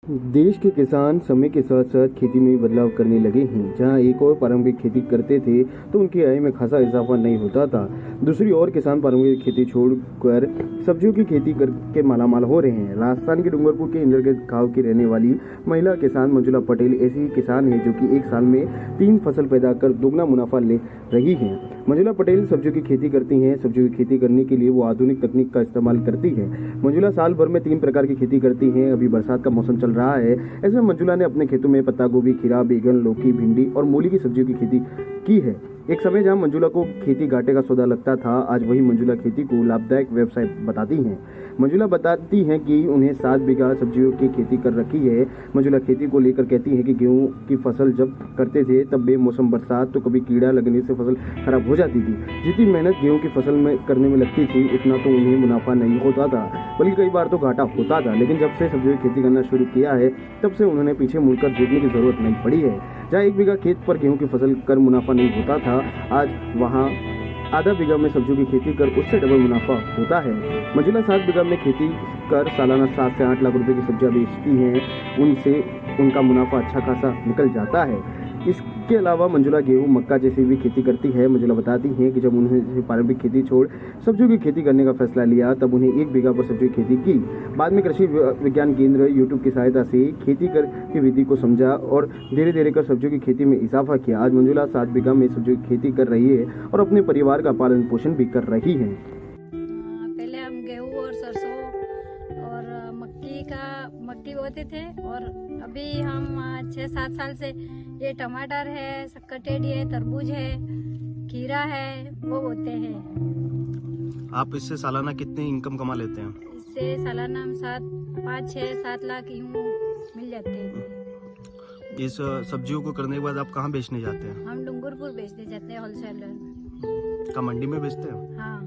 देश के किसान समय के साथ साथ खेती में बदलाव करने लगे हैं। जहां एक और पारंपरिक खेती करते थे तो उनकी आय में खासा इजाफा नहीं होता था। दूसरी ओर किसान पारंपरिक खेती छोड़कर सब्जियों की खेती करके मालामाल हो रहे हैं। राजस्थान के डूंगरपुर के इंद्रगढ़ गांव की रहने वाली महिला किसान मंजुला पटेल ऐसी ही किसान है जो कि एक साल में 3 फसल पैदा कर दोगुना मुनाफा ले रही है। मंजुला पटेल सब्जियों की खेती करती हैं। सब्जियों की खेती करने के लिए वो आधुनिक तकनीक का इस्तेमाल करती है। मंजुला साल भर में 3 प्रकार की खेती करती हैं। अभी बरसात का मौसम चल रहा है, ऐसे में मंजुला ने अपने खेतों में पत्ता गोभी, खीरा, बैगन, लौकी, भिंडी और मूली की सब्जियों की खेती की है। एक समय जहां मंजुला को खेती घाटे का सौदा लगता था, आज वही मंजुला खेती को लाभदायक व्यवसाय बताती हैं। मंजुला बताती हैं कि उन्हें 7 बीघा सब्जियों की खेती कर रखी है। मंजुला खेती को लेकर कहती है कि गेहूं की फसल जब करते थे तब बेमौसम बरसात तो कभी कीड़ा लगने से फसल खराब हो जाती थी। जितनी मेहनत गेहूं की फसल में करने में लगती थी उतना तो उन्हें मुनाफा नहीं होता था, बल्कि कई बार तो घाटा होता था। लेकिन जब से सब्जियों की खेती करना शुरू किया है तब से उन्होंने पीछे मुड़कर देखने की जरूरत नहीं पड़ी है। जहाँ 1 बीघा खेत पर गेहूं की फसल कर मुनाफा नहीं होता था, आज वहाँ आधा बीघा में सब्जियों की खेती कर उससे डबल मुनाफा होता है। मंजुला 7 बीघा में खेती कर सालाना 7 से 8 लाख रुपए की सब्जियां बेचती हैं। उनसे उनका मुनाफा अच्छा खासा निकल जाता है। इसके अलावा मंजुला गेहूं, मक्का जैसी भी खेती करती है। मंजुला बताती हैं कि जब उन्होंने पारंपरिक खेती छोड़ सब्जियों की खेती करने का फैसला लिया तब उन्हें 1 बीघा पर सब्जियों की खेती की। बाद में कृषि विज्ञान केंद्र यूट्यूब की सहायता से खेती कर की विधि को समझा और धीरे धीरे कर सब्जियों की खेती में इजाफा किया। आज मंजुला 7 बीघा में सब्जियों की खेती कर रही है और अपने परिवार का पालन पोषण भी कर रही है। पहले हम गेहूं और सरसों और मक्की बोते थे और अभी हम 6-7 साल से ये टमाटर है, कटेड़ी है, तरबूज है, खीरा है, वो बोते हैं। आप इससे सालाना कितनी इनकम कमा लेते हैं? इससे सालाना हम 5-6-7 लाख यूँ मिल जाते हैं। इस सब्जियों को करने के बाद आप कहाँ बेचने जाते हैं? हम डूंगरपुर बेचने जाते हैं, होलसेलर। का मंडी में बेचते हैं? हाँ।